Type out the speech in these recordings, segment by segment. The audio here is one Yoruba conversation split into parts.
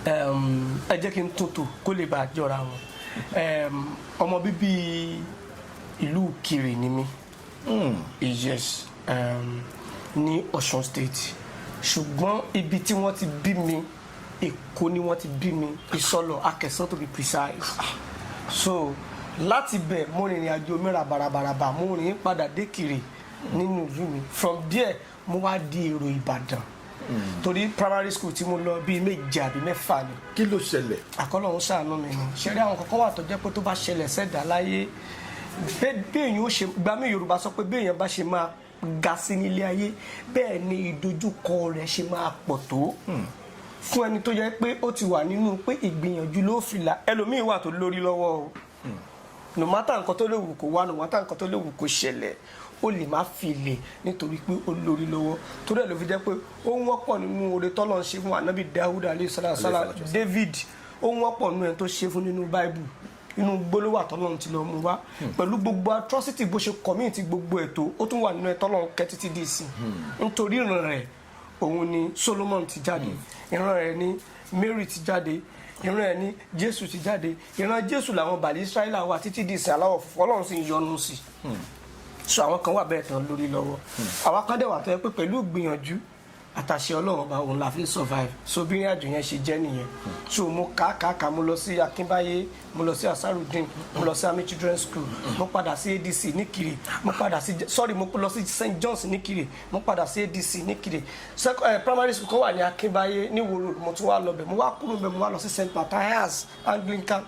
ẹ jẹ́ kí n tuntun kó lè bá jọra wọn ọmọ bíbí ìlú Ìkirè ni mí yes ní Ọ̀ṣun state ṣùgbọ́n ibi tí wọ́n ti bí mi Èkó ni wọ́n ti bí mi Ìsọlọ̀ Akẹ̀sán to be precise so láti bẹ̀ mo rìnrìn àjò mẹ́ra barabaraba mo rìn padà dé Ìkirè nínú ìlú mi from there mo wá di èrò Ìbàdàn torí primary school tí mo lọ bíi 7 àbí 6 ni. Kí ló ṣẹlẹ̀? Àkọ́lọ́hún ṣàánú mi ni ṣẹ́rí àwọn kankan wà tó jẹ́ pé tó bá ṣẹlẹ̀ sẹ́dá láyé béèyàn ó ṣe gbà mí Yorùbá sọ pé béèyàn bá ṣe máa ga sí nílé ayé bẹ́ẹ̀ ni ìdojúkọ rẹ̀ ṣe máa pọ̀ tó fún ẹni tó jẹ́ pé ó ti wà nínú pé ìgbìyànjú ló fi là ẹlòmíì wà tó lórí lọ́wọ́ o no matter nǹkan tó léwu kó wá no matter nǹkan tó léwu kó ṣẹlẹ̀ ó lè má fi lè nítorí pé ó lórí lọ́wọ́ torí ẹ̀ ló fi jẹ́ pé ó ń wọ́pọ̀ nínú oore tọ́lọ́ ń ṣe fún Ànábì Dáúdà alayhi salam David ó ń wọ́pọ̀ nínú ẹ̀ tó ṣe fún nínú Bible inú gbólówó àtọ́lọ́run ti lọ mú wá pẹ̀lú gbogbo atrocity bó ṣe commit gbogbo ètò ó tún wà nínú ẹ̀ tọ́lọ́run kẹ́ títí dì sí nítorí ìran rẹ̀ òun ni Solomon ti jáde ìran rẹ̀ ni Mary ti jáde ìran ẹ̀ ni Jésù ti jáde ìran Jésù làwọn bàlí Israẹli wà títí dì sí aláwọ̀ funfun Ọlọ́run sì ń yọ́nú sí so àwọn kan wà bẹ́ẹ̀ tán lórí lọ́wọ́ àwọn kan dẹ̀ wà tó yẹ pé pẹ̀lú ìgbìyànjú àtàṣe Ọlọ́run ọba òun la fi survive so bí ìrìn àjò yẹn ṣe jẹ́ nìyẹn so mo kàkàkà mo lọ sí Akínbáyé mo lọ sí Asarudeen mo lọ sí Army Children's School mo padà sí ADC níkirè mo padà sí mo lọ sí St. John's níkirè mo padà sí ADC níkirè primary school kan wà ní Akínbáyé ní Ìwó mo tún wá lọ bẹ̀ mo wá kúrò bẹ̀ mo wá lọ sí St. Matthias Anglican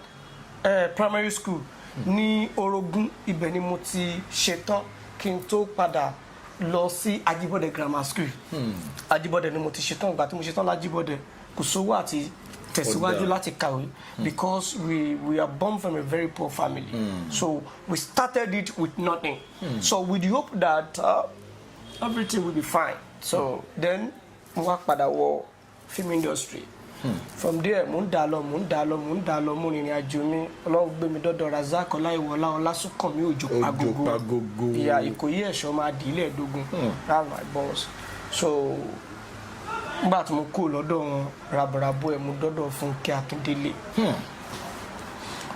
primary school ní Orogun ibẹ̀ ni mo ti ṣetán kí n tó padà lọ sí Ajibode Grammar School Ajibode ni mo ti ṣetán ìgbà tí mo ṣetán lájíbọdẹ kò sówó àti tẹ̀síwájú láti kàwé because we are born from a very poor family so we started it with nothing so with the hope that everything will be fine so then mo wá padà wọ film industry from there mo ń dà lọ mo rìnrìn àjò mi Ọlọ́run gbé mi dọ́dọ̀ Razak Ọláìwọlá Ọlásùnkànmí Òjò Pagogo ìyá Ìkòyí Ẹ̀ṣọ́ máa dì í lẹ́ẹ̀dógún that's my boss so nígbà tí mo kú lọ́dọ̀ wọn rabarabo ẹ̀ mo dọ́dọ̀ Funke Akindele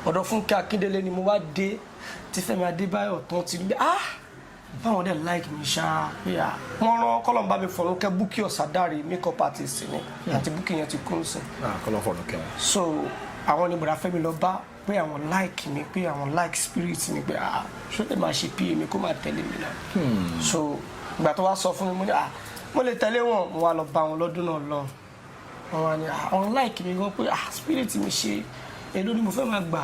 ọ̀dọ̀ Funke Akindele ni mo wá dé tí Fẹ́mi Adébáyọ̀ tán ti gbé báwọn dẹ̀ like mi ṣá wọ́n rán kọ́lọ́mbà mi Fọ̀rúnkẹ́ Búkì Ọ̀sádàrè makeup artist ni àti Búkì yẹn ti kún sí. kọ́lọ́ Fọ̀rúnkẹ́. so àwọn ni bọ̀dá Fẹ́mi lọ bá pé àwọn like mi pé àwọn like spirit mi pé ṣó lè máa ṣe pa mi kó máa tẹ̀lé mi náà. so ìgbà tó wá sọ fún mi mo ní mo lè tẹ̀lé wọn mo wá lọ bá wọn lọ́dún náà lọ wọn wá ní àwọn like mi gan pé spirit mi ṣe èlò ni mo fẹ́ máa gbà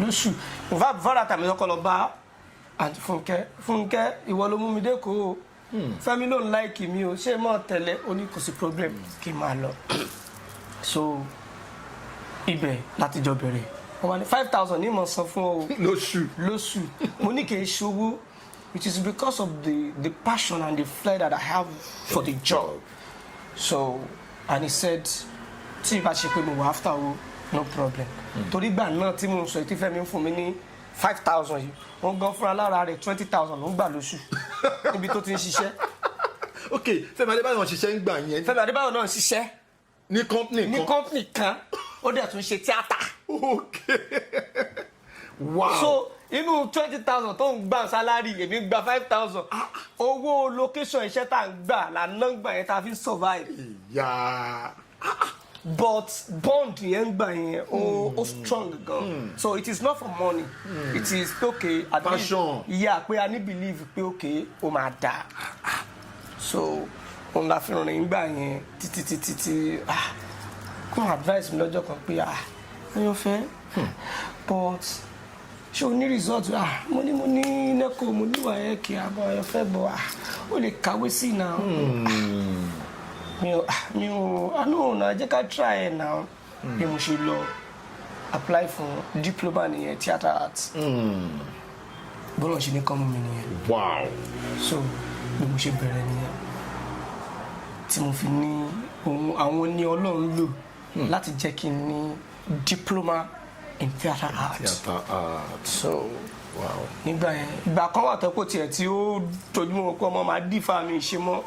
lóṣù ìfá tàbí ọkọ lọ bá àti Fúnkẹ́ ìwọ ló mú mi dé kó o Fẹ́mi ló ń láìkì mi o ṣé mọ́ tẹ̀lé o ní kò sí problem kí n máa lọ so ibẹ̀ láti jọ bẹ̀rẹ̀ wọ́n wá ní 5,000 ní mọ̀ san fún ọ lóṣù mo ní kì í ṣòwò it is because of the passion and the flair that I have for the job so and he said tí ìbá ṣe pé mo wà after o no problem torí gbà náà tí mo sọ ètí Fẹ́mi ń fún mi ní 5,000 yìí wọ́n gan fúnra lára rẹ̀ 20,000 ló ń gbà lóṣù níbi tó ti ń ṣiṣẹ́. ok Fẹ́mi Adébáyọ̀ náà ṣiṣẹ́ ń gbà yẹn. Fẹ́mi Adébáyọ̀ náà ṣiṣẹ́ ní company kan ó dẹ̀ tún ṣe tíátà. ok wow. so inú 20,000 tó ń gbà sálárì èmi gba 5,000 owó location iṣẹ́ tá à ń gbà lànà gbà yẹn tá a fi ń survive. But bond yẹn gbà yẹn ó strong gan so it is not for money it is okay passion pé a ní believe pé okay ó máa dà so òun la fi rìn gbà yẹn títí kún advice mi lọ́jọ́ kan pé ẹyọ fẹ́ but ṣé o ní result mo ní NECO mo ní wàá kí abọ́ ẹyọ fẹ́ bọ̀ ó lè kàwé sí náà. mi ò àánú ọ̀nà jẹ́ ká try ẹ̀ náà bí mo ṣe lọ apply fún diploma nìyẹn theatre arts bọ́lá ṣe ní kọ́ mú mi nìyẹn. wow. so bí mo ṣe bẹ̀rẹ̀ nìyẹn tí mo fi ní àwọn ní Ọlọ́run lò láti jẹ́ kí n ní diploma in theatre arts. so Wow. nígbà yẹn ìgbà kan wà tó kò tiẹ̀ tí ó tojúmọ́ pé ọmọ máa dífà mi ṣe mọ́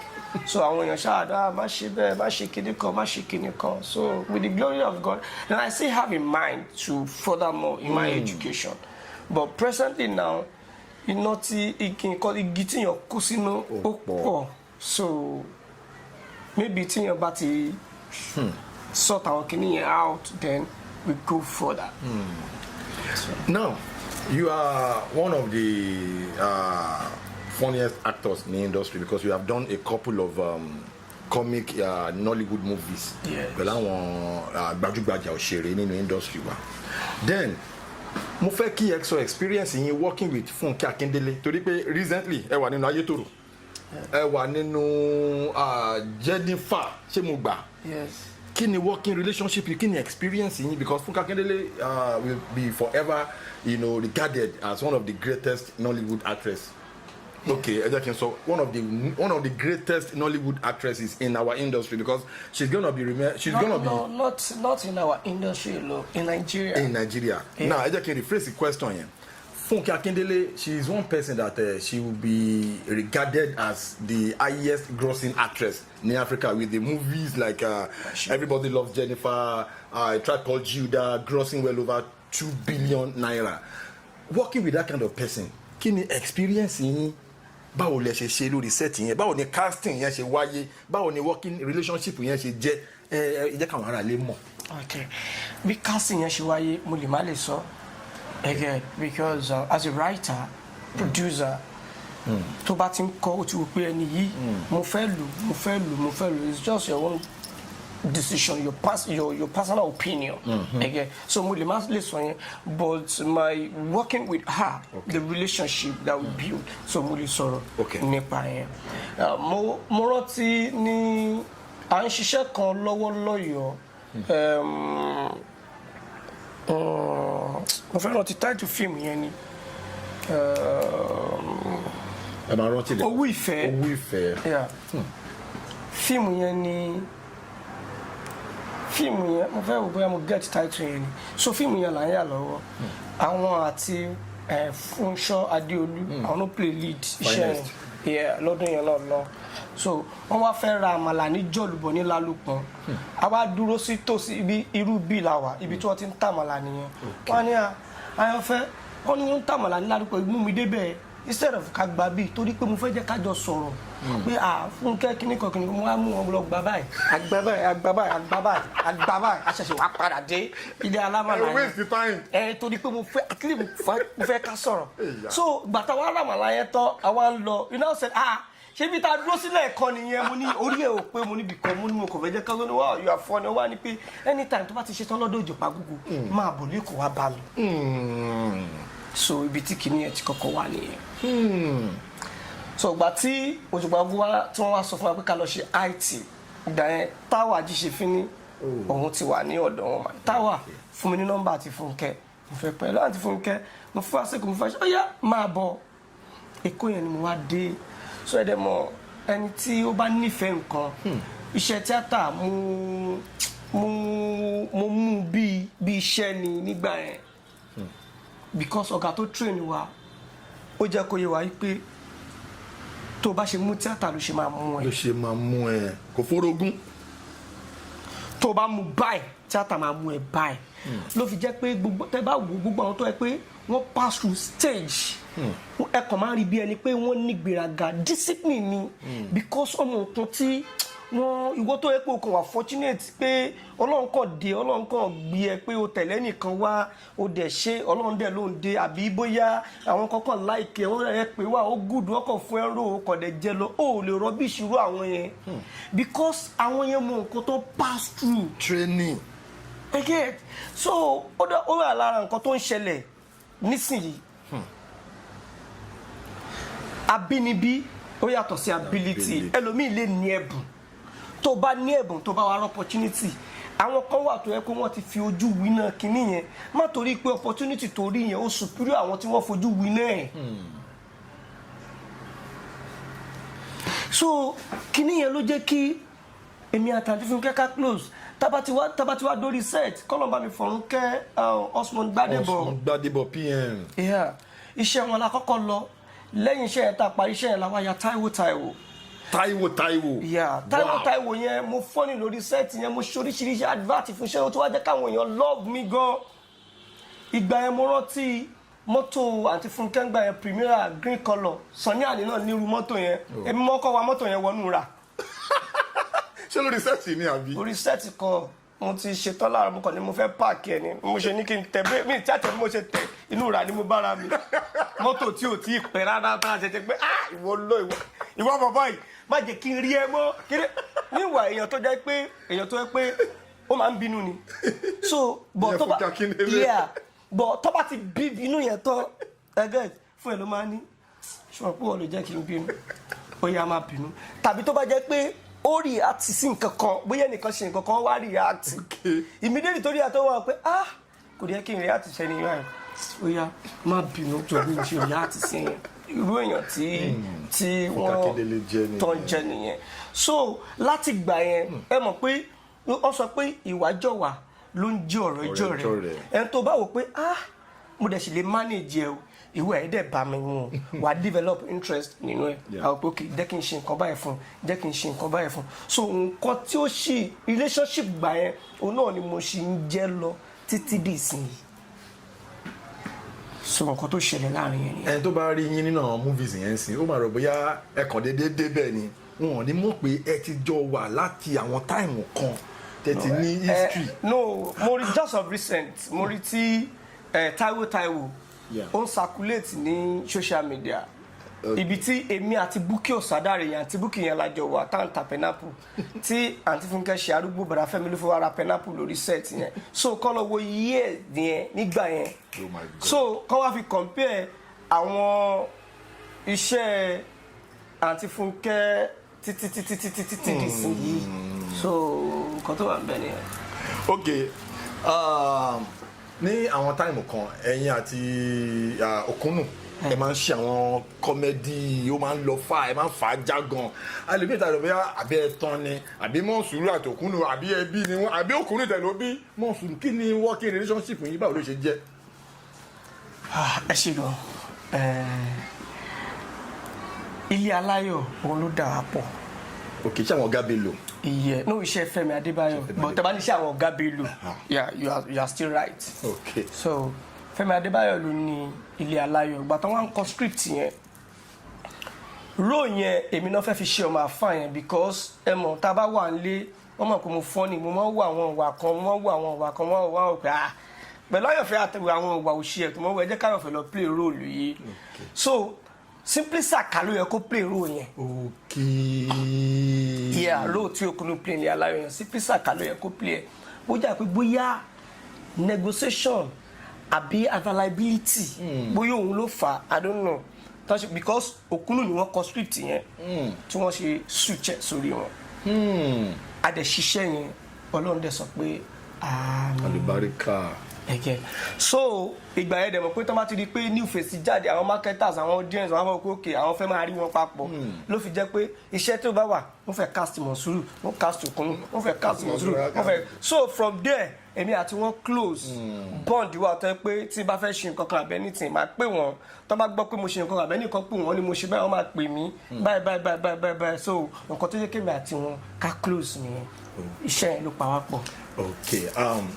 so àwọn èèyàn ṣáàdá má ṣe bẹ́ẹ̀ má ṣe kinní kan má ṣe kinní kan so with the glory of God then I still have in mind to further more in my education but presently now iná tí igi tíyàn kú sínú ó pọ̀ so maybe tíyàn bá ti sort àwọn kinní yẹn out then we go further. Now, you are one of the funniest actors in the industry because you have done a couple of comic Nollywood movies. Pẹ̀lú àwọn gbajúgbajà òṣèré nínú industry wa. Then, mo fẹ́ kí ẹ sọ experience yín working with Funke Akindele torí pé recently ẹ wà nínú Ayétòrò. Ẹ wà nínú Jennifer ṣé mo gbà? Yes. Kí ni working relationship kí ni experience yín because Funke Akindele will be forever regarded as one of the greatest Nollywood actresses. Okay, ẹ jẹ́ kí n sọ one of the greatest Nollywood actresses in our industry because she's gonna be not in our industry alone, in Nigeria. In Nigeria. Yeah. Now ẹ jẹ́ kí n rephrase the question yẹn. Funke Akindele, she is one person that she will be regarded as the highest grossing actress in Africa with the movies like Everybody Loves Jennifer, A Tribe Called Judah, grossing well over 2 billion naira. Working with that kind of person, kí ni experience yín? Báwo lẹ ṣe lórí set yẹn? Báwo ni casting yẹn ṣe wáyé? Báwo ni working relationship yẹn ṣe jẹ́? Ẹ jẹ́ káwọn ará lè mọ̀. Okay, bí casting yẹn ṣe wáyé mo lè má lè sọ. Again, because as a writer, producer, tó bá ti ń kọ ó ti wò pé ẹni yìí mo fẹ́ lù it's just your own decision, your personal opinion. Again, so mo lè má lè sọ yẹn but my working with her, the relationship that we build, so mo lè sọ̀rọ̀ nípa yẹn. Mo rántí ní à ń ṣiṣẹ́ kan lọ́wọ́ lọ́yọ̀ọ́. Mo fẹ́ rántí title film yẹn ni Owó Ìfẹ́. Fíìmù yẹn mo fẹ́ wò bóyá mo get title yẹn ni so fíìmù yẹn là ń yà lọ́wọ́ àwọn àti Fúnṣọ́ Adéolú àwọn ló play lead iṣẹ́ yẹn lọ́dún yẹn náà lọ so wọ́n wá fẹ́ ra àmàlà ní jọ̀lùbọ̀ ní Lálùpọ̀n a wá dúró sí tòsí irú bíi làwà ibi tí wọ́n ti ń tàmàlà nìyẹn wọ́n ní Àyànfẹ́ wọ́n ní wọ́n ń tàmàlà ní Lálùpọ̀n mú mi débẹ̀ instead of ká gba bíi torí pé mo fẹ́ jẹ́ ká jọ sọ̀rọ̀ pé Fúnkẹ́ kíní mo wá mú wọn lọ gbà báyìí àgbà báyìí àṣẹ̀ṣẹ̀ wá padà dé ilé alámàlà yẹn torí pé mo fẹ́ ká sọ̀rọ̀ so gbàtà wà lámàlà yẹn tán àwa ń lọ you know said ṣé bí ta dúró sílẹ̀ ẹ̀kọ́ nìyẹn mo ní orí ẹ̀ ò pé mo níbi kan mo ní mo kò fẹ́ jẹ́ ká lóní wá you are funny wá ní pé anytime tó bá ti ṣe tán lọ́dọ̀ Òjòpá Gúgù máa bọ̀ lẹ́kọ̀ọ́ wá bá mi so ibi tí kìíní ẹ̀ ti kọ́kọ́ wà nìyẹn so ìgbà tí Òjòpá Gúgù wá tí wọ́n wá sọ fún wa pé ká lọ ṣe IT ìgbà yẹn Táwà Ajíṣefínní òun ti wà ní ọ̀dọ̀ wọn Táwà fún mi ní nọ́mbà àti Fúnkẹ́ mo fẹ́ pẹ̀lú àti Fúnkẹ́ mo fún àṣekù mo fẹ́ ṣe ọ̀yá máa bọ̀ Èkó yẹn ni mo wá dé so ẹ̀dẹ̀ mọ̀ ẹni tí ó bá nífẹ̀ẹ́ nǹkan iṣẹ́ tíátà mo mú bí iṣẹ́ ni nígbà yẹn because ọ̀gá tó train wa ó jẹ́ kó yé wa pé tó bá ṣe mú tíátà ló ṣe máa mú ẹ kò fórogún tó bá mú báyìí tíátà máa mú ẹ báyìí ló fi jẹ́ pé tẹ́ bá wo gbogbo àwọn tó yẹ pé wọ́n pass through stage ẹ kàn máa rí bí ẹni pé wọ́n ní gbéraga discipline ni because ọmọ nǹkan tí ìwọ tó yẹ pé o kàn wà fortunate pé Ọlọ́run kàn gbé ẹ pé o tẹ̀lé nìkan wá o dẹ̀ ṣe Ọlọ́run dẹ̀ ló ń dé àbí bóyá àwọn kankan láìkè wọ́n rẹ̀ pé wá ó gùdù ọkàn fún ẹrú o kàn dẹ̀ jẹ lọ o ò lè rọ́bì ìṣirò àwọn yẹn because àwọn yẹn mọ nǹkan tó pass through training again so ó wà lára nǹkan tó ń ṣẹlẹ̀ nísìnyí abínibí ó yàtọ̀ sí ability ẹlòmíì lè ní ẹ̀bùn tó bá ní ẹ̀bùn tó bá wà opportunity àwọn kan wà tó yẹ pé wọ́n ti fi ojú winá kinní yẹn má torí pé opportunity tó rí yẹn ó superior àwọn tí wọ́n fojú winá ẹ̀ so kinní yẹn ló jẹ́ kí èmi àtàntí Fúnkẹ́ ká close tabati wa dórí set kọ́lọ̀ bá mi fọ̀rún kẹ́ Osman Gbadebo PM iṣẹ́ wọn la kọ́kọ́ lọ lẹ́yìn iṣẹ́ yẹn tá a parí iṣẹ́ yẹn la wá ya Táíwò. Yeah, Táíwò yẹn mo fọ́nì lórí sẹ́ẹ̀tì yẹn mo ṣoríṣiríṣi advert fún iṣẹ́ tó wá jẹ́ káwọn èèyàn love mi gan. Ìgbà yẹn mo rántí mọ́tò àti Funke ń gba yẹn Primera green colour Sunny Adé náà nírú mọ́tò yẹn èmi mọ́kọ́ wa mọ́tò yẹn wọnú ra. Ṣé lórí sẹ́ẹ̀tì ni àbí? Orí sẹ́ẹ̀tì kan mo ti ṣetán lára mo kàn ní mo fẹ́ páàkì ẹ̀ ni mo ṣe ní kí n tẹ̀ bẹ́ẹ̀ mi tí àtẹ̀ mo ṣe tẹ̀ inú ra ni mo bára mi mọ́tò tí ò tí ì pẹ́ rárá tá a ṣe pé ìwọ bàbá yìí má jẹ́ kí n rí ẹ mọ́ kéré níwà èèyàn tó jẹ́ pé ó máa ń bínú ni so bọ̀ tó bá ti bí inú yẹn tán ẹgẹ́ fún ẹ ló máa ní ṣùgbọ́n pé wọ́n lè jẹ́ kí n bínú ó yá máa bínú tàbí tó bá jẹ́ pé ó react sí nǹkan kan bóyá ẹnìkan ṣe nǹkan kan wá react immediately tó react tó wà pé kò yẹ kí n react ṣe ni yára ó yá má bínú jọ bí mo ṣe react sí yẹn irú èèyàn tí wọ́n tán jẹ nìyẹn so láti gbà yẹn ẹ mọ̀ pé ó sọ pé ìwájọwà ló ń jẹ́ ọ̀rọ̀ ìjọ rẹ̀ ẹni tó bá wò pé mo dẹ̀ sì lè manage ẹ o ìwé ẹ̀ dẹ̀ bá mi wọn wà á develop interest nínú ẹ̀ àwọn pé jẹ́ kí n ṣe nǹkan báyìí fún jẹ́ kí n ṣe nǹkan báyìí fún so nǹkan tí ó ṣì relationship gbà yẹn òun náà ni mo ṣì ń jẹ́ lọ títí di ìsinyìí so nǹkan tó ṣẹlẹ̀ láàrin yẹn nìyẹn. ẹni tó bá rí yín nínú àwọn movies yẹn sìn ó máa rò bóyá ẹ kàn déédéé débẹ̀ ni wọn ò ní mọ̀ pé ẹ ti jọ wà láti àwọn táìmù kan tẹ̀tí ní history. no mo rí just of recent mo rí tí Táíwò ó ń circulate ní social media ibi tí èmi àti Bukky Osadare yẹn àti Bukky yẹn lájọ wà tá n ta pineapple tí àǹtí Funke ṣe arúgbó bàrà Fẹ́mi ló fi wá ra pineapple lórí set yẹn so kọ́ lọ wo year yẹn nígbà yẹn so kọ́ wá fi compare àwọn iṣẹ́ àǹtí Funke títí dì sí yìí so nǹkan tó wà ń bẹ nìyẹn. ok ní àwọn táìmù kan ẹ̀yin àti Òkúnnù ẹ máa ń ṣe àwọn kọ́mẹ́dì ó máa ń lọ fà ẹ máa ń fà á já gan alẹ́bí ìta ìrọ̀bẹ́ àbí ẹ̀tàn ni àbí Monsuru àti Òkúnnù àbí ẹbí ni wọn àbí Òkúnnù tẹ̀lé bí Monsuru kí ni working relationship yìí báwo ló ṣe jẹ́. ẹ ṣe gan ilé aláyọ̀ òun ló dà wá pọ̀. òkè tí àwọn ọ̀gá bẹ lò. iye no iṣẹ́ Fẹ́mi Adébáyọ̀ but tẹ́ bá ní iṣẹ́ àwọn ọ̀gá bẹ lò yeah you are still right. okay. so Fẹ́mi Adébáyọ̀ ló ní ilé aláyọ̀ ìgbà tó wá ń kọ script yẹn role yẹn èmi náà fẹ́ fi ṣe ọmọ àfáà yẹn because ẹ mọ̀ tá a bá wà nílé wọ́n mọ̀ pé mo fọ́ ni mo máa ń wo àwọn ìwà kan wọ́n wò pé pẹ̀lú Àyànfẹ́ àtẹ̀wé àwọn ìwà òṣì ẹ̀ tó mọ̀ wọ ẹ jẹ́ káyọ̀fẹ́ lọ play role yìí so simply Saka ló yẹ kó play role yẹn. okay. yeah role tí Òkúnnù play ní aláyọ̀ yẹn simply Saka ló yẹ kó play ẹ̀ bóyá pé bóyá negotiation àbí availability bóyá òun ló fà I don't know because Òkúnnù ni wọ́n kọ script yẹn tí wọ́n ṣe switch sórí wọn adẹ̀ṣiṣẹ́ yẹn Ọlọ́run dẹ̀ sọ pé àlùbáríkà ẹ̀kẹ́ so ìgbà yẹn dẹ̀ mọ̀ pé tó bá ti di pé new face jáde àwọn marketers àwọn audience àwọn ọmọ òkè àwọn fẹ́ máa rí wọn papọ̀ ló fi jẹ́ pé iṣẹ́ tó bá wà wọ́n fẹ́ cast Monsuru wọ́n cast Òkúnnù wọ́n fẹ́ cast Monsuru wọ́n fẹ́ so from there èmi àti wọn close bond wà tó yẹ pé tí bá fẹ́ ṣe nǹkan kan àbẹ́ ní tìǹ máa pè wọ́n tó bá gbọ́ pé mo ṣe nǹkan àbẹ́ nìkan pè wọ́n ni mo ṣe báyìí wọ́n máa pè mí báyìí so nǹkan tó yẹ kémi àti wọn ká close nìyẹn iṣẹ́ yẹn ló pa wá pọ̀. ok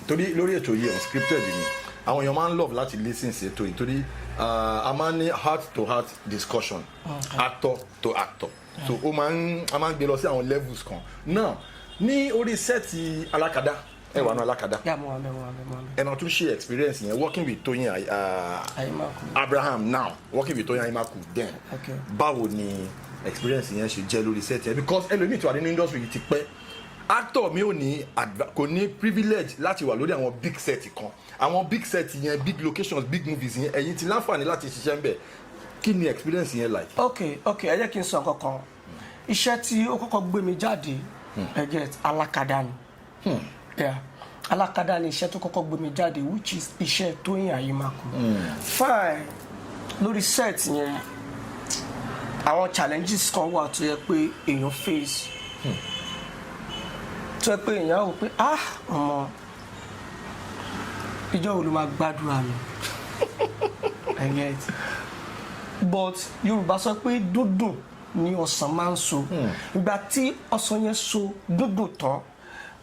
torí lórí ètò yìí Unscripted ni àwọn èèyàn máa ń love láti listen sí ètò yìí torí a máa ń ní heart to heart discussion actor to actor so a máa ń gbé lọ sí àwọn levels kan náà ní orí sẹ́ẹ̀tì Alákadá ẹ wà ní Alákadá ẹ máa tún ṣe experience yẹn working with Tóyìn Abraham now working with Tóyìn Àyìnmákù then báwo ni experience yẹn ṣe jẹ́ lórí set yẹn because ẹlòmíì tó wà nínú industry yìí ti pẹ́ actor mi kò ní privilege láti wà lórí àwọn big set kan àwọn big set yẹn big locations big movies yẹn ẹ̀yin ti láǹfààní láti ṣiṣẹ́ ń bẹ̀ kí ni experience yẹn like. ok ẹ jẹ́ kí n sọ kankan iṣẹ́ tí ó kọ́kọ́ gbé mi jáde ẹ get Alákadá ni Alákadá ni iṣẹ́ tó kọ́kọ́ gbé mi jáde which is iṣẹ́ Tóyìn Àyìnmákù fine lórí set yẹn àwọn challenges kan wà tó yẹ pé èèyàn face tó yẹ pé èèyàn wò pé ọmọ ìjọ wo ló máa gbàdúrà mi I get but Yorùbá sọ pé dúdùn ni ọsàn máa ń so ìgbà tí ọsàn yẹn so dúdùn tán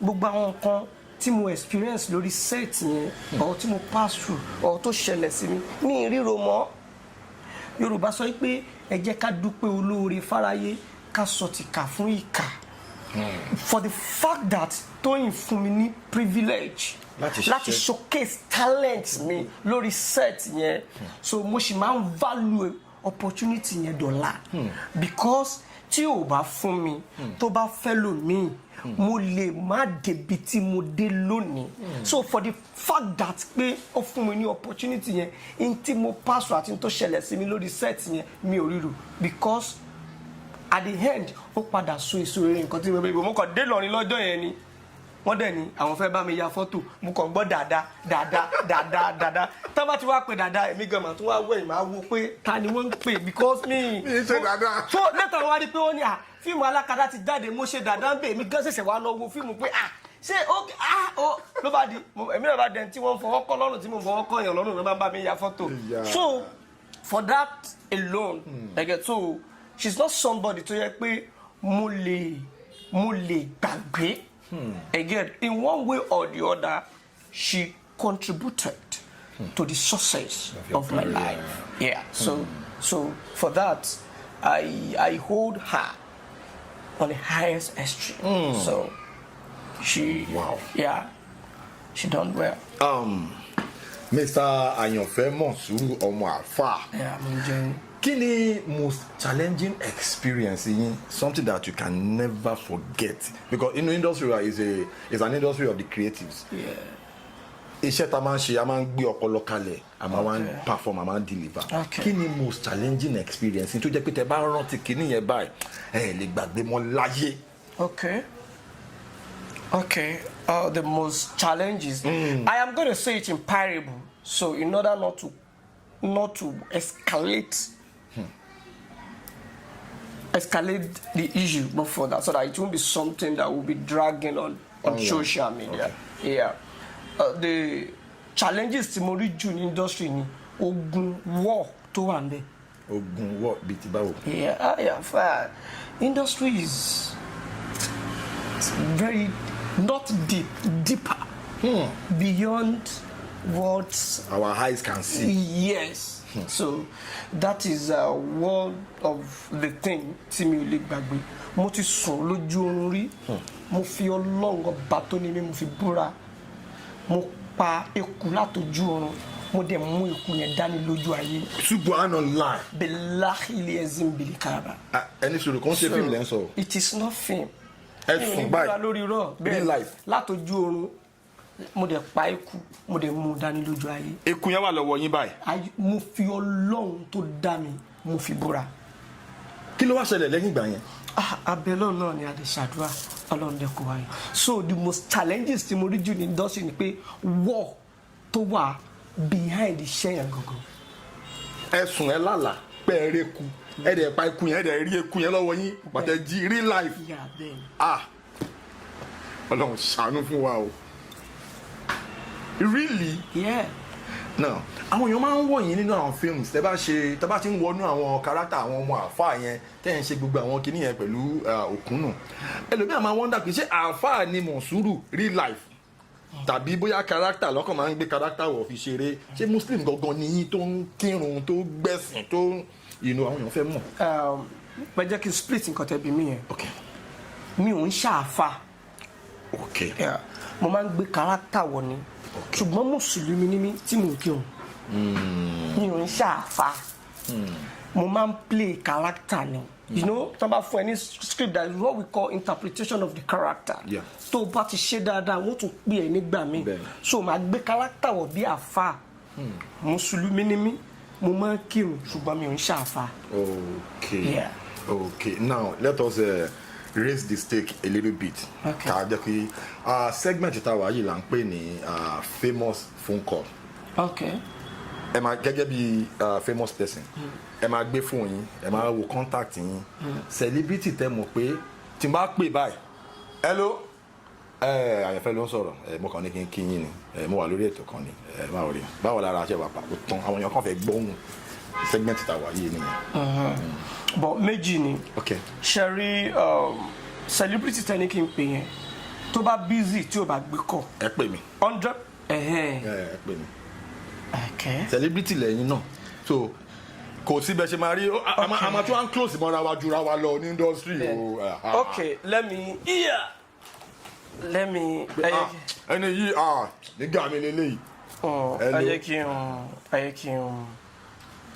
gbogbo àwọn nǹkan tí mo experience lórí set yẹn or tí mo pass through or tó ṣẹlẹ̀ sí mi ìríro mọ́ Yorùbá sọ pé ẹ jẹ́ ká dúpẹ́ olóore fáráyé ká sọ tìkà fún ìkà for the fact that Tóyìn fún mi ní privilege láti showcase talent mi lórí set yẹn so mo sì máa ń value opportunity yẹn dọ̀la because tí ò bá fún mi tó bá fẹ́ lò mí mo lè má débi tí mo dé lónìí so for the fact that pé ó fún mi ní opportunity yẹn in tí mo pass àti tó ṣẹlẹ̀ sí mi lórí set yẹn mi ò ríro because at the end ó padà so èso rere nǹkan tí mo kàn dé lọ́rin lọ́jọ́ yẹn ni wọ́n dẹ̀ ní àwọn fẹ́ bá mi ya fọ́tò mo kàn gbọ́ dáadáa tá bá ti wá pé dáadáa èmi gan mà tún wá wẹ̀yìn máa wo pé ta ni wọ́n ń pè because mi ṣe dáadáa so later wá rí pé wọ́n ní fíìmù alákadá ti jáde mo ṣe dáadáa ń bè èmi gan ṣẹ̀ṣẹ̀ wá lọ wo fíìmù pé ṣé ó ló bá di èmi náà bá dẹ̀ tí wọ́n fọwọ́ kọ́ lọ́rùn tí mo fọwọ́ kọ́ yàn lọ́rùn ló bá mi ya fọ́tò so for that alone so she's not somebody tó yẹ pé mo lè gbàgbé. Again, in one way or the other, she contributed to the success of my life. Yeah. So for that, I hold her on the highest extreme. So she done well. Mr. Ayanfe Monsuru Ayanfe. Yeah, I'm enjoying. Kí ni most challenging experience in something that you can never forget because in the industry is an industry of the creatives. Yeah. Iṣẹ́ tá máa ń ṣe a máa ń gbé ọpọlọ kalẹ̀ a máa ń perform a máa ń deliver. Kí ni most challenging experience tó jẹ́ pé tẹ́ bá rántí kíní yẹn báyìí ẹ lè gbàgbé mọ́ láyé. Okay. The most challenges. I am going to say it in parable. So in order not to escalate the issue before that so that it won't be something that will be dragging on social media. Yeah. The challenges tí mo rí jù ní industry ni ogun war tó wà ńbẹ̀. Ogun war bí ti báwo? Yeah, fine. Industry is very not deeper beyond what our eyes can see. Yes. So that is one of the thing tí mi ò lè gbàgbé. Mo ti sùn lójú oorun rí. Mo fi Ọlọ́run ọba tó ní mi mo fi búra. Mo pa eku látojú oorun. Mo dẹ̀ mú eku yẹn dání lójú ayé. Subhanallah. Billahi liazim bilikaba. Ẹni sọ̀rọ̀ kan ṣe fíìmù lẹ́ ń sọ. It is not film. Ẹ sùn báyìí. Lórí rọ bẹ́ẹ̀ látojú oorun. Mo dẹ̀ pa eku mo dẹ̀ mú dání lójú ayé. Eku yẹn wà lọ́wọ́ yín báyìí. Mo fi Ọlọ́run tó dá mi mo fi búra. Kí ló wá ṣẹlẹ̀ lẹ́yìn ìgbà yẹn? Abẹ́lọ́ náà ni a lè ṣàdúrà Ọlọ́run dẹ̀ kó wáyé. So the most challenges tí mo rí jù ní industry ni pé war tó wà behind iṣẹ́ yẹn gangan. Ẹ̀sùn ẹ lálàá pé ẹ rí eku ẹ dẹ̀ pa eku yẹn ẹ dẹ̀ rí eku yẹn lọ́wọ́ yín pàtẹ́ jí real life. Ọlọ́run ṣàánú fún wa o. Really? Yeah. Now, àwọn èèyàn máa ń wò yín nínú àwọn films tẹ́ bá ti ń wọnú àwọn character àwọn ọmọ àfáà yẹn tẹ́ ń ṣe gbogbo àwọn kinní yẹn pẹ̀lú òkúnnù. Ẹlòmíràn máa wonder pé ṣé àfáà ni Monsuru real life tàbí bóyá character lọ́kàn máa ń gbé character wọ̀ fi ṣeré ṣé Muslim gangan ni yín tó ń kírun tó gbẹ̀sìn tó àwọn èèyàn fẹ́ mọ̀. Pẹ jẹ́ kí n split nǹkan tẹ́ bí mi yẹn. Mi ò ń ṣàfà. Mo máa ń gbé character wọ̀ ni. Ṣùgbọ́n Mùsùlùmí ni mí tí mo kírun. Mi ò ń ṣàfà. Mo máa ń play character ni. Tí wọ́n bá fún ẹ ní script that is what we call interpretation of the character. Tó o bá ti ṣe dáadáa wọ́n tún pè é nígbà míì. So màá gbé character wọ̀ bí àfà. Mùsùlùmí ni mí. Mo máa ń kírun ṣùgbọ́n mi ò ń ṣàfà. Okay. Now let us raise the stake a little bit. Ká jẹ́ kí segment tá a wà yìí là ń pè ní famous phone call. Ẹ máa gẹ́gẹ́ bí famous person. Ẹ máa gbé fóònù yín, ẹ máa wo contact yín. Celebrity tẹ́ mọ̀ pé tí n bá pè báyìí. Hello. Àyànfẹ́ ló ń sọ̀rọ̀. Mo kàn ní kí n kí yín ni. Mo wà lórí ètò kan ni. Báwo lára ṣe wà pàtó tán àwọn èèyàn kan fẹ́ gbóhùn. segment tàwa yìí nìyẹn. But méjì ni. Okay. Sherry, celebrity tẹ́ni kí n pè yẹn tó bá busy tí o bá gbé call. Ẹ pè mí. 100. Ẹ pè mí. Okay. Celebrity lẹ́yìn náà. So kò sí bẹ́ẹ̀ ṣe máa rí àmà tí wọ́n ń close mọ́ra wa jura wa lọ ní industry o. Okay, let me. Ẹni yìí nígbà mi lélẹ́yìí.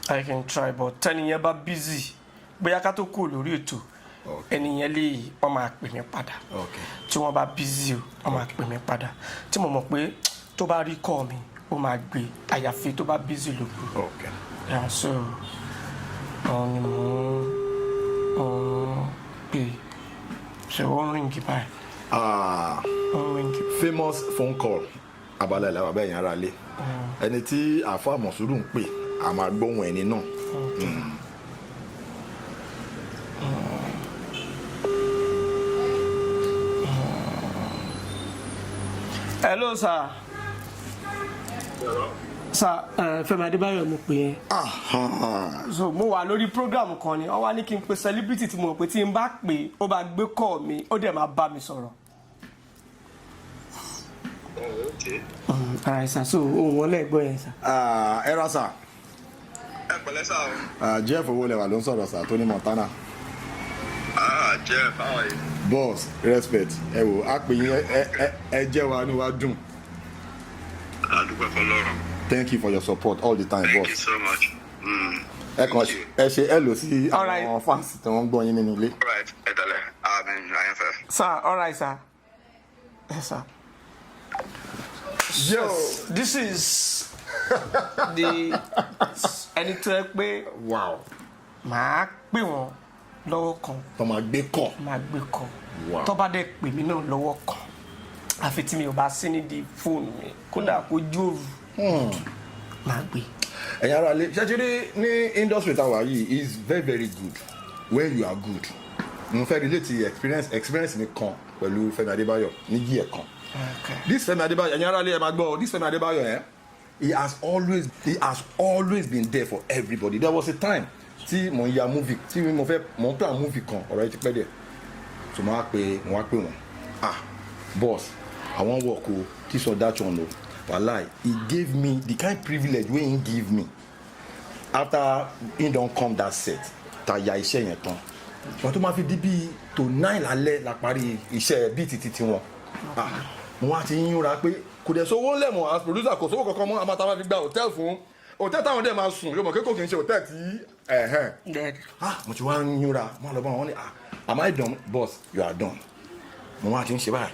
I can try, but tẹ́ni yẹn bá busy bóyá ká tó kú lórí ètò ẹni yẹn lè wọ́n máa pè mí padà tí wọ́n bá busy wọ́n máa pè mí padà tí mo mọ̀ pé tó bá rí call mi ó máa gbé àyàfi tó bá busy lóko. Yeah, so ni mo pè ṣe ó ń ríngì báyìí. Famous phone call abala ìlà bàbá ẹ̀yìn ara lé ẹni tí àfa Monsuru ń pè a máa gbóhùn ẹni náà. Hello sir. Sir, Fẹ́mi Adébáyọ̀ mo pè é. So mo wà lórí program kan ni wọ́n wá ní kí n pe celebrity tí mo mọ̀ pé tí n bá pè ó bá gbé call mi ó dẹ̀ máa bá mi sọ̀rọ̀. Okay. Alright sir, so ohun wọn lẹ́gbọ́ yẹn sir. Ẹ ra sir. Ẹ pẹ̀lẹ́ sá o. Jeff Owolewa ló ń sọ̀rọ̀ sir Tony Montana. Jeff, how are you? Boss, respect. Ẹ wò á pè yín ẹ jẹ́ wa ní wa dùn. Adúpẹ́ fọlọ́run. Thank you for your support all the time, Thank boss. you so much. Ẹ kàn ẹ ṣe ẹ lò sí àwọn fans tí wọ́n ń gbọ́ yín nínú ilé. All right, ẹ tẹ̀lé. Ayanfe. Sir, alright sir. Yes sir. Yes, this is the ẹni tó ẹ pé Wow. màá pè wọ́n lọ́wọ́ kan. Tó máa gbé kọ̀. Màá gbé kọ̀. Wow. Tó bá dẹ̀ pè mí náà lọ́wọ́ kan. Àfi tí mi ò bá sí nídìí fóònù mi kódà kó jòrò. Màá gbé. Ẹ̀yin ará ilé ṣẹ́júrí ní industry tàwa yìí is very very good when you are good. Mo fẹ́ relate experience mi kan pẹ̀lú Fẹ́mi Adébáyọ̀ ní year kan. Okay. This Fẹ́mi Adébáyọ̀ ẹ̀yin ará ilé ẹ máa gbọ́ this Fẹ́mi Adébáyọ̀ he has always been there for everybody. There was a time tí mo ń ya movie tí mo ń plan movie kan ọ̀rọ̀ yìí ti pẹ́ díẹ̀ so mo wá pè wọ́n boss I wan work o this or that one o wallahi he gave me the kind privilege wey he give me after he don come that set ta ya iṣẹ́ yẹn tán wọ́n tó máa fi di bíi tó 9 lálẹ́ la parí iṣẹ́ bíi títí wọn mo wá ti ń yúnra pé kò dẹ̀ sówó lẹ́mọ̀ as producer kò sówó kankan mọ́ àmọ́ táwọn fi gba hòtẹ́ẹ̀lì fún hòtẹ́ẹ̀lì táwọn dẹ̀ máa sùn yóò mọ̀ kékòó kì í ṣe hòtẹ́ẹ̀lì tí mo ti wá ń yúnra mo lọ bá wọn ní am I done boss you are done mo wá ti ń ṣe báyìí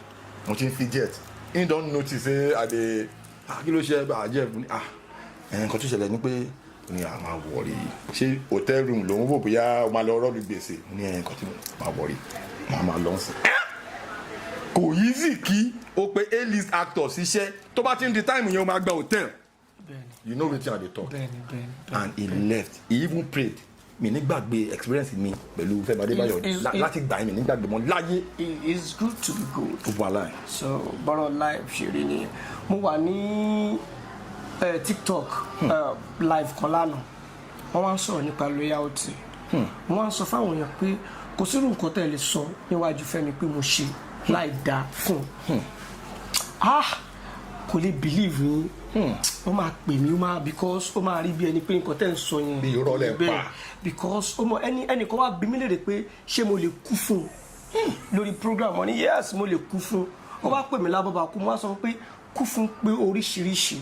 mo ti ń fi jet he don notice say àdè kí ló ṣe àjẹ́ ní nǹkan tó ṣẹlẹ̀ ni pé ní a máa wọ̀rí ṣé hotel room lòun wò bóyá o máa lọ rọ́ọ̀lù gbèsè ní nǹkan tí mo máa wọ̀rí máa lọ sí. kò easy kí o pe A-list actor ṣiṣẹ́ tó bá ti ń di time yẹn o máa gba hotel you know wetin I dey talk and he left he even prayed mi nígbàgbé experience mi pẹ̀lú Fẹ́mi Adébáyọ̀ láti gbà mí nígbàgbé mọ́ láyé. It's good to be good. ó wà láì. So bọ́rọ̀ live ṣe rí ni mo wà ní TikTok live kan lánàá wọ́n wá ń sọ̀rọ̀ nípa loyalty wọ́n wá ń sọ fáwọn èèyàn pé kò sírù nǹkan tẹ́ lè sọ níwájú Fẹ́mi pé mo ṣe láì dáa fún kò lè believe yín ó máa pè mí ó máa because ó máa rí bí ẹni pé nǹkan tẹ́ ń sọ yẹn bí irọ́ lẹ̀ pa because ẹnìkan wá bí mí léèrè pé ṣé mo lè kú fún lórí program wọn ni yes mo lè kú fún ó bá pè mí lábọ́bà kú mo wá sọ pé kú fún pé oríṣiríṣi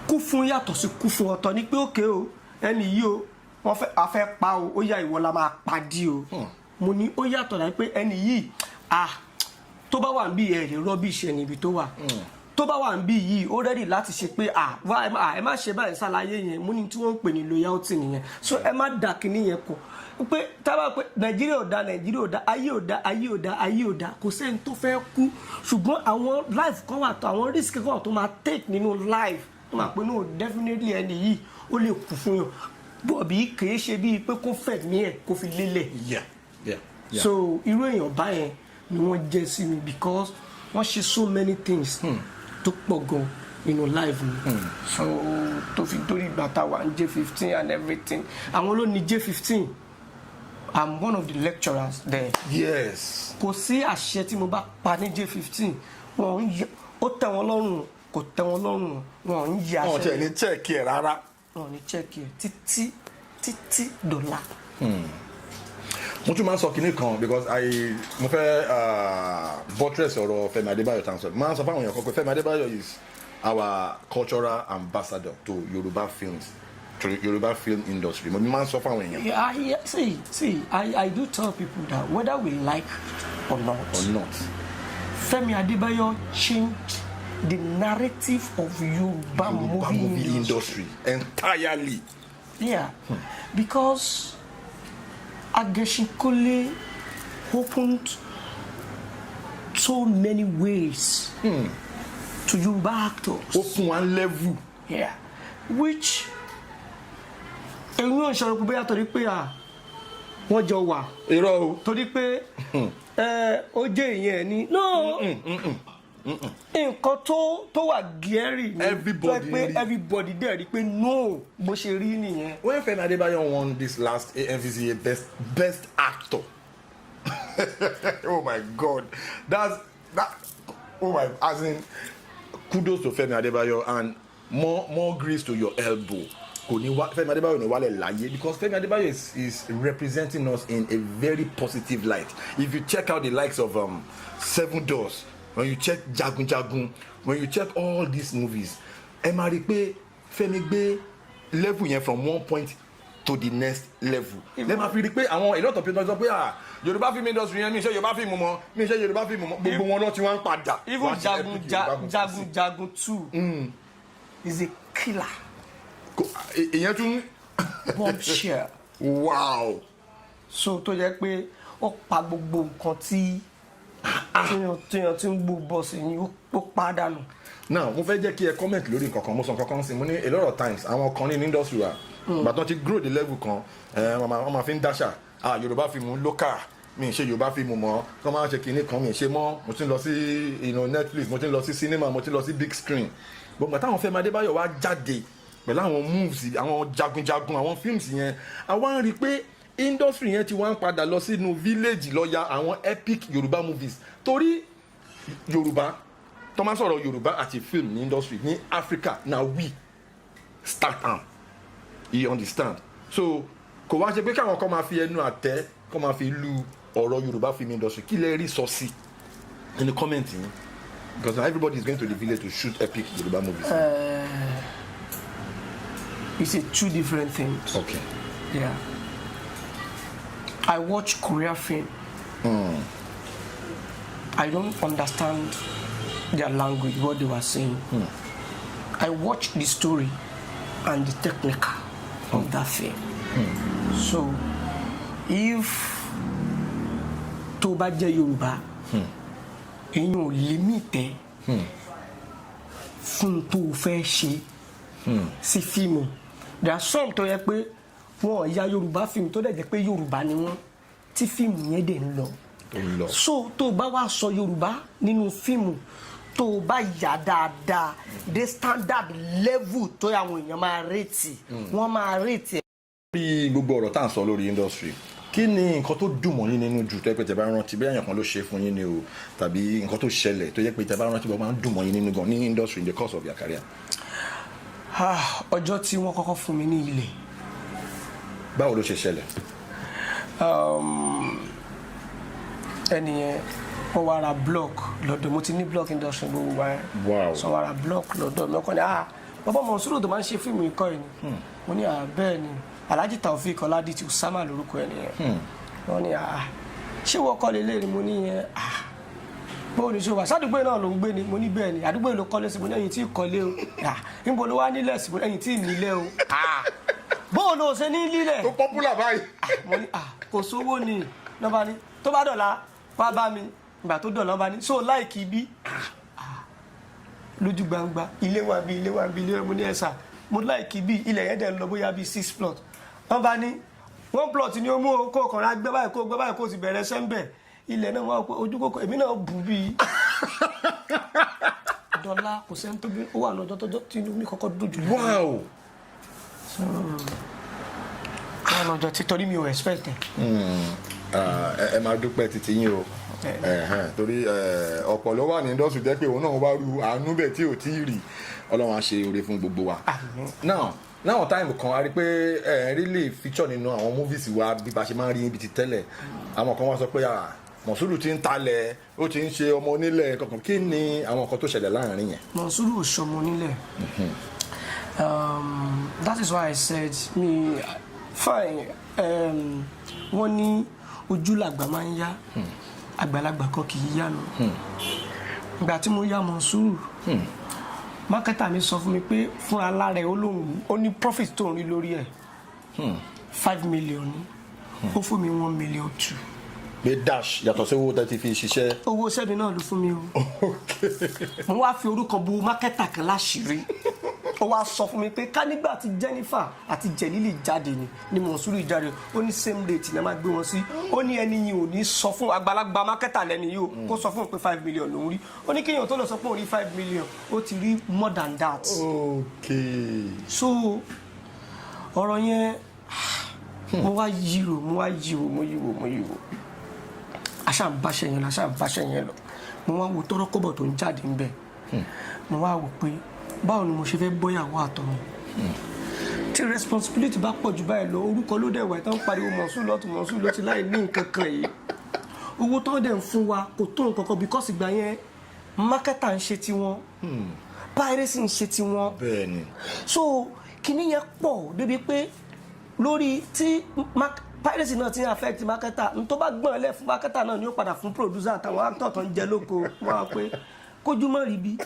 kú fún yàtọ̀ sí kú fún ọ̀tọ̀ ni pé òkè o ẹni yìí o wọ́n fẹ́ afẹ́ pa o ó yá ìwọ la máa pa dí o mo ní ó yàtọ̀ láì pé ẹni yìí tó bá wà ń bí ẹ lè rọ́bì ṣe níbi tó wà tó bá wà ń bí yìí ó rẹ́dì láti ṣe pé ẹ má ṣe báyìí ṣàlàyé yẹn mo ní tí wọ́n ń pè ní loyalty nìyẹn so ẹ má dà kíní yẹn kọ pé tábà pé nàìjíríà ò da ayé ò da kò sẹ́ni tó fẹ́ kú ṣùgbọ́n àwọn life kan wà tó àwọn risk kan wà tó máa take nínú life tó máa pé no definitely ẹni yìí ó lè kú fún yàn bọ̀bí kìí ṣe bíi pé kó fẹ̀mí ẹ̀ kó fi lélẹ̀ so irú èèyàn báyẹn ni wọ́n jẹ́ sí mi because wọ́n ṣe so many things tó pọ̀ gan live ni so tó fi dórí ìgbà tá wà ní J15 and everything àwọn ló ní J15 I'm one of the lecturers there. Yes. Kò sí àṣẹ tí mo bá pa ní J15 wọn ó tẹ́ wọn lọ́rùn kò tẹ́ wọn lọ́rùn wọn ń yí àṣẹ. wọn tẹ ní check ẹ rárá. wọn ní check ẹ títí dọ́là. mo tún máa ń sọ kinní kan because mo fẹ́ buttress ọ̀rọ̀ Fẹ́mi Adébáyọ̀ tán sọ máa ń sọ fáwọn èèyàn kan pé Fẹ́mi Adébáyọ̀ is our cultural ambassador to Yoruba films, to the Yoruba film industry. Mo máa ń sọ fáwọn èèyàn. Yeah, see, I do tell people that whether we like or not, Fẹ́mi Adébáyọ̀ changed the narrative of Yoruba movie industry entirely. Yeah, because Ageshinkole opened so many ways to Yoruba actors. Open one level. Yeah, which èmi ò sọ̀rọ̀ pé bóyá torí pé wọ́n jọ wà. Irọ́ o. Torí pé ó jẹ́ ìyẹn ni. No. Nǹkan tó wà gẹ́rì ni. Everybody there rí pé no bó ṣe rí nìyẹn. When Fẹ́mi Adébáyọ̀ won this last AMVCA best actor. Oh my God, that. Oh my, as in, kudos to Fẹ́mi Adébáyọ̀ and more grease to your elbow. Fẹ́mi Adébáyọ̀ no wale láyé because Fẹ́mi Adébáyọ̀ is representing us in a very positive light. If you check out the likes of Seven Doors, when you check Jagun Jagun, when you check all these movies, ẹ máa rí pé Fẹ́mi gbé level yẹn from one point to the next level. Lẹ́ máa fi rí pé àwọn a lot of people sọ pé Yorùbá film industry yẹn mi ṣe Yorùbá film mọ́ gbogbo wọn lọ tí wọ́n ń padà. Even Jagun 2 is a killer. Ìyẹn tún bombshell. Wow. So tó jẹ́ pé ó pa gbogbo nǹkan tí tíyan tí ń gbó bọ́ọ̀sì yín ó pàdánù. Now mo fẹ́ jẹ́ kí ẹ comment lórí nǹkan kan mo sọ nǹkan kan sí mo ní a lot of times àwọn kan ní industry wa gbàtàn ti grow the level kan wọ́n máa fi ń dáṣà Yorùbá film local mi ṣe Yorùbá film mọ́ kọ́ máa ṣe kinní kan mi ṣe mọ́ mo ti ń lọ sí Netflix mo ti ń lọ sí cinema mo ti ń lọ sí big screen gbogbo àtàwọn Fẹ́mi Adébáyọ̀ wá jáde pẹ̀lú àwọn moves àwọn jagunjagun àwọn films yẹn àwa ń rí i pé industry yẹn ti wá ń padà lọ sínú village lọ ya àwọn epic Yorùbá movies torí Yorùbá tó máa ń sọ̀rọ̀ Yorùbá àti film ní industry ní Africa na we start am you understand so kò wá ṣe pé káwọn kan máa fi ẹnu àtẹ́ kó máa fi lu ọ̀rọ̀ Yorùbá film industry kí lè rí sọ sí in the comment yẹn because now everybody is going to the village to shoot epic Yorùbá movies. It's two different things. Okay. Yeah. I watch Korean film. I don't understand their language, what they were saying. I watch the story and the technical of that film. So, if tó bá jẹ́ Yorùbá, èyàn ò limite fún tó fẹ́ ṣe sí fíìmù. There are some tó yẹ pé wọn ya Yorùbá fíìmù tó dẹ̀ jẹ́ pé Yorùbá ni wọ́n tí fíìmù yẹn dẹ̀ ń lọ. So tó bá wá sọ Yorùbá nínú fíìmù tó bá yà dáadáa the standard level tó yà àwọn èèyàn máa rètì wọ́n máa rètì. Bí gbogbo ọ̀rọ̀ tá à ń sọ lórí industry kí ni nǹkan tó dùn mọ́ yín nínú jù tó yẹ pé tẹ́ bá rántí bí àyàn kan ló ṣe fún yín ni o tàbí nǹkan tó ṣẹlẹ̀ tó yẹ pé tẹ́ bá rántí bó máa ń dùn mọ́ yín nínú gan ní industry in the course of your career. Ọjọ́ tí wọ́n kọ́kọ́ fún mi ní ilẹ̀. Báwo ló ṣe ṣẹlẹ̀? Ẹnìyẹn wọ́n wá ra block lọ́dọ̀ mo ti ní block industry gbogbo wa yẹn. Wow. So wọ́n ra block lọ́dọ̀ mi ọkọ ni bàbá Monsuru tó máa ń ṣe fíìmù ikọ́ yìí ni mo ní bẹ́ẹ̀ ni Alhaji Taofeek Ọládìtì Usama lórúkọ ẹnìyẹn wọ́n ní ṣé wọ́n kọ́ lélẹ́ ni mo ní yẹn bó ní ṣe wà sádùúgbò náà ló ń gbé ni mo ní bẹ́ẹ̀ ni àdúgbò ló kọ́lé sí mo ní ẹ̀yìn tí ì kọ́lé o níbo ló wá nílẹ̀ sí mo ní ẹ̀yìn tí ì nílẹ̀ o bó ló ṣe ní lílẹ̀. tó popular báyìí. mo ní kò sówó ni lọ́ba ní tó bá dọ̀la wá bá mi ìgbà tó dọ̀la bá ní so láìkì bí lójú gbangba ilé wa bí ilé wa bí ilé wa mo ní ẹ̀sà mo láìkì bí ilẹ̀ yẹn dẹ̀ ń lọ bóyá bí 6 plot wọ́n bá ní 1 plot ni ó mú kó kàn rà gbé báyìí kó ti bẹ̀rẹ̀ sẹ́ńbẹ̀ ilẹ̀ náà wọ́n ojú kókó èmi náà bù bí dọ́là kò sẹ́ni tó bí ó wà lọ́jọ́ tọ́jọ́ tí inú mi kọ́kọ́ dùn jù. Wow. wà lọ́jọ́ tí torí mi ò expect ẹ máa dúpẹ́ títí yín o torí ọ̀pọ̀ ló wà ní indọ́sùn jẹ́ pé òun náà wá ru àánú bẹ̀ tí ò tí ì rí Ọlọ́run á ṣe oore fún gbogbo wa. Now time kan a rí pé really feature nínú àwọn movies wa bí bá ṣe máa ń rí ibi ti tẹ́lẹ̀ àwọn kan wá sọ pé Monsuru ti ń talẹ̀ ó ti ń ṣe ọmọ onílẹ̀ kankan kí ni àwọn nǹkan tó ṣẹlẹ̀ láàrin yẹn. Monsuru ò ṣọmọ onílẹ̀. That is why I said me fine wọ́n ní ojú làgbà máa ń yá àgbàlagbà kan kì í yánu. Ìgbà tí mo yá Monsuru mákẹ́tà mi sọ fún mi pé fúnra lára ẹ̀ ó ní profit tó ń rí lórí ẹ̀ 5 million ni ó fún mi 1 million too. pé dash yàtọ̀ sí owó tẹ́ ti fi ṣiṣẹ́. owó sẹ́mi náà ló fún mi o. mo wá fi orúkọ bu mákẹ́tà kan láṣìírí ó wá sọ fún mi pé ká nígbà tí Jennifer àti Jelili jáde ni Monsuru jáde ó ní same date ní a máa gbé wọn sí ó ní ẹni yìí ò ní sọ fún àgbàlagbà mákẹ́tà lẹ́ni yìí o kó sọ fún un pé 5 million lòún rí ó ní kéèyàn tó lọ sọ pé òun rí 5 million ó ti rí more than that. Okay. So ọ̀rọ̀ yẹn mo wá yíro aṣáà ń báṣẹ yẹn lọ mo wá wo tọrọ kọ́bọ̀ tó ń jáde ń bẹ̀ mo wá wò pé báwo ni mo ṣe fẹ́ bọ́yàwó àtọmọ tí responsibility bá pọ̀ jù báyìí lọ orúkọ ló dẹ̀ wà tán pariwo Monsuru lọ́tún láì ní nǹkan kan yìí owó tán dẹ̀ ń fún wa kò tó nǹkan kan because ìgbà yẹn marketer ń ṣe tiwọn piracy ń ṣe tiwọn so kíní yẹn pọ̀ débi pé lórí tí piracy náà ti ń affect marketer n tó bá gbọ́n lẹ̀ fún marketer náà ni ó padà fún producer àtàwọn actor tó ń jẹ lóko wọ́n á pé kójú mọ́ rí bí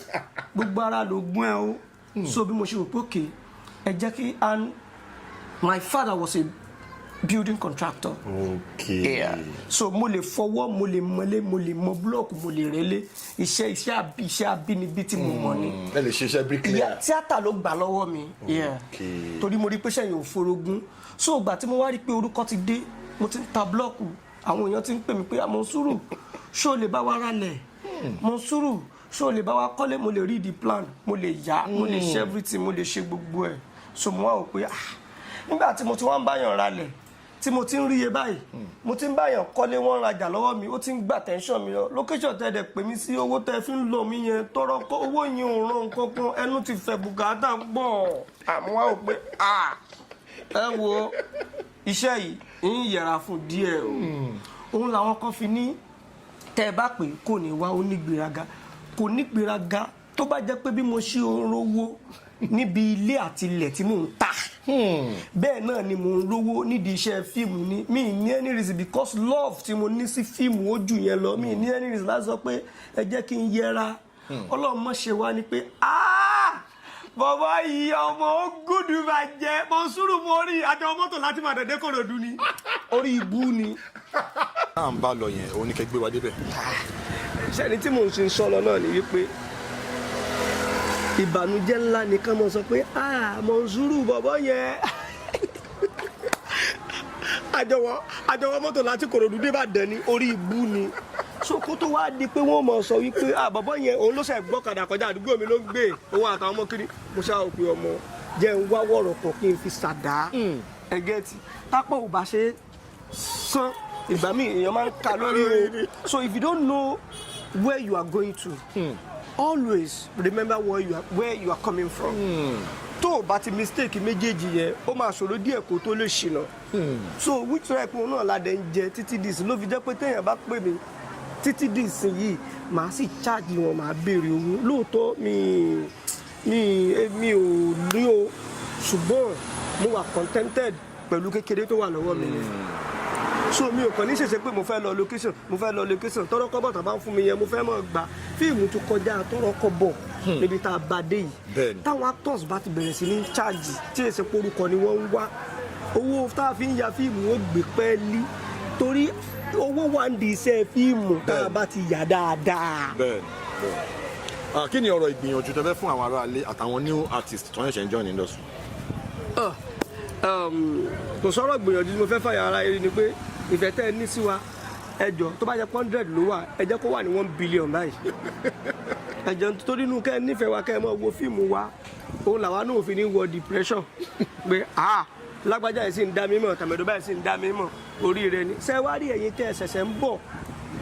gbogbo ara ló gún ẹ o so bí mo ṣe rò pé òkè ẹ jẹ́ kí and my father was a building contractor. Yeah. So mo lè fọwọ́ mo lè mọ́lé mo lè mọ búlọ́ọ̀kù mo lè rẹ́lé iṣẹ́ abínibí tí mo mọ̀ ni. ẹ lè ṣiṣẹ́ bricklayer. tíátà ló gbà lọ́wọ́ mi torí mo rí pé sẹ́yìn ò forogún so ìgbà tí mo wá rí pé orúkọ ti dé mo ti ń ta búlọ́ọ̀kù àwọn èèyàn ti ń pè mí pé Monsuru ṣó lè bá wa ralẹ̀ Monsuru ṣó lè bá wa kọ́lé mo lè read the plan mo lè yá mo lè ṣe everything mo lè ṣe gbogbo ẹ̀ so mo wá wò pé nígbà tí mo ti wá ń báyàn ralẹ̀ tí mo ti ń ríye báyìí mo ti ń báyàn kọ́lé wọ́n rajà lọ́wọ́ mi ó ti ń gbà tension mi lọ location tẹ́ dẹ̀ pè mí sí owó tẹ́ fi ń lò mí yẹn tọrọ owó yẹn ò ràn kankan ẹnu ti fẹ́ bùkátà pọ̀ àmọ́ wá wò pé ẹ wo iṣẹ́ yìí ń yẹra fún díẹ̀ o òun làwọn kan fi ní tẹ́ ẹ bá pè kò ní wá onígbéraga kò nígbéraga tó bá jẹ́ pé bí mo ṣe rówó níbi ilé àti ilẹ̀ tí mò ń ta bẹ́ẹ̀ náà ni mò ń rówó nídìí iṣẹ́ fíìmù ni mi ní any reason because love tí mo ní sí fíìmù ó jù yẹn lọ mi ní any reason láti sọ pé ẹ jẹ́ kí n yẹra Ọlọ́run mọ̀ ṣe wá ni pé bàbá yìí ọmọ ó gùdù máa jẹ Monsuru mo rí àti ọmọ tó láti máa dẹ̀dẹ́ Kòròdú ni orí ibú ni. à ń bá lọ yẹn òun ní kẹ́ gbé wa débẹ̀. sẹ́ni tí mò ń sin sọ́lọ náà ni wípé ìbànújẹ́ ńlá nìkan mọ̀ sọ pé Monsuru bàbá yẹn àjọwọ́ mọ́tò láti Kòròdú dé Ìbàdàn ní orí ibú ni so kó tó wá di pé wọ́n mọ̀ sọ wípé bàbá yẹn òun ló ṣe gbọ́kadà kọjá àdúgbò mi ló ń gbé òun àtàwọn ọmọ kiri mo ṣáà pé ọmọ jẹ́ ń wá wọ̀rọ̀ pọ̀ kí n fi ṣàdá ẹgẹ́tì tápọ̀ ò bá ṣe sán ìgbà míì èèyàn máa ń ka lórí o so if you don't know where you are going to always remember where you are coming from. tó o bá ti mistake méjèèjì yẹn ó máa ṣòro díẹ̀ kó tó lè ṣìnà so which right one náà ládẹ ń jẹ títí dìísìn ló fi jẹ́ pé téèyàn bá pè mí títí dìísìn yìí màá sì charge wọn màá béèrè owó lóòótọ́ mi ò ní o ṣùgbọ́n mo wà contented pẹ̀lú kékeré tó wà lọ́wọ́ mi ni so mi ò kàn ní ṣèṣe pé mo fẹ́ lọ location tọrọ kọ́bọ̀ tàbá ń fún mi yẹn mo fẹ́ mọ̀ gbà fíìmù tó kọjá tọrọ kọ́bọ̀ níbi tá a bá dé yìí táwọn actors bá ti bẹ̀rẹ̀ sí ní charge tí èsì porúkọ ni wọ́n ń wá owó tá a fi ń ya fíìmù ó gbé pẹ́ẹ́lí torí owó wà ń di iṣẹ́ fíìmù tá a bá ti yà dáadáa. kí ni ọ̀rọ̀ ìgbìyànjú tẹ́ fẹ́ fún àwọn aráalé àtàwọn new artists tó ń ṣe ń join industry. kò sọ̀rọ̀ gbìyànjú tí mo fẹ́ fàyà ara ẹni ni pé ìfẹ́ tẹ́ ẹ ní sí wa ẹ jọ tó bá jẹ́ 100 ló wà ẹ jẹ́ kó wà ní 1 billion báyìí ẹ jọ torí inú kẹ́ ẹ nífẹ̀ẹ́ wa kẹ́ ẹ mọ̀ wo fíìmù wa òun làwa náà fi ní wọ depression pé lágbájá yìí sì ń dá mi mọ̀ tàmẹ̀dọ́ báyìí sì ń dá mi mọ̀ oríire ni ṣé wá rí ẹ̀yin tẹ́ ẹ ṣẹ̀ṣẹ̀ ń bọ̀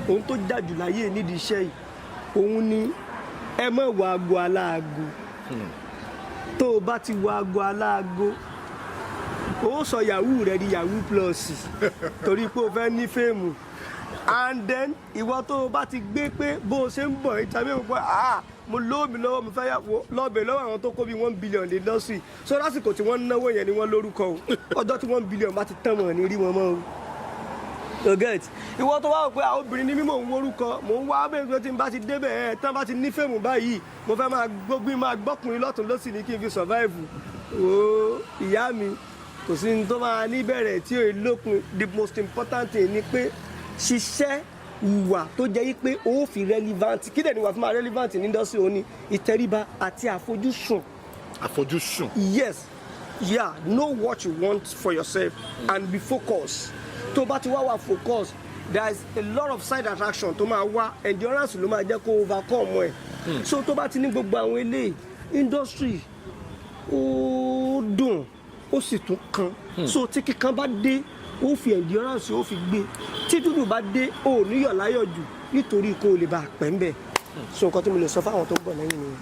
ohun tó dájú láyé nídìí iṣẹ́ yìí òun ni ẹ má wọ aago aláago tó o bá ti wọ aago aláago ó sọ yahoo rẹ di yahoo plus torí pé o fẹ́ ní fíìmù and then ìwọ tó o bá ti gbé pé bó o ṣe ń bọ̀ ìtàbí òun pé mo lóòmì lọ́wọ́ mo fẹ́ yàwó lọ́bẹ̀ lọ́wọ́ àwọn tó kó bí 1 billion lè lọ sí so lásìkò tí wọ́n ń náwó yẹn ni wọ́n lórúkọ o ọjọ́ tí 1 billion bá ti tán mọ̀ ní rí wọn mọ́ o you get ìwọ tó wá wò pé obìnrin ni mí mò ń worúkọ mò ń wá bẹ́ẹ̀ tí n bá ti débẹ̀ tán bá ti ní fèmù báyìí mo fẹ́ máa gbọ́kùnrin lọ́tún lọ́sì ní kí n fi survive o ìyá mi kò sí ní tó máa ní bẹ̀rẹ̀ tí ò lópin the most important thing ni pé ṣiṣẹ́ ìwà tó jẹ́ yí pé ó fi relevant kí dẹ̀ ni wà fún máa relevant ní industry òní ìtẹríba àti àfojúsùn. àfojúsùn. yes yeah know what you want for yourself and be focused tó bá ti wá focus there is a lot of side attraction tó máa wá endurance ló máa jẹ́ kó overcome ẹ̀ so tó bá ti ní gbogbo àwọn eléyìí industry ó dùn ó sì tún kan so tí kíkan bá dé ó fi endurance ó fi gbé tí dúdú bá dé ó níyọ̀ láyọ̀ jù nítorí kó o lè bá a pẹ́ ń bẹ̀ so nǹkan tó mo lè sọ fáwọn tó ń bọ̀ lẹ́yìn nìyẹn.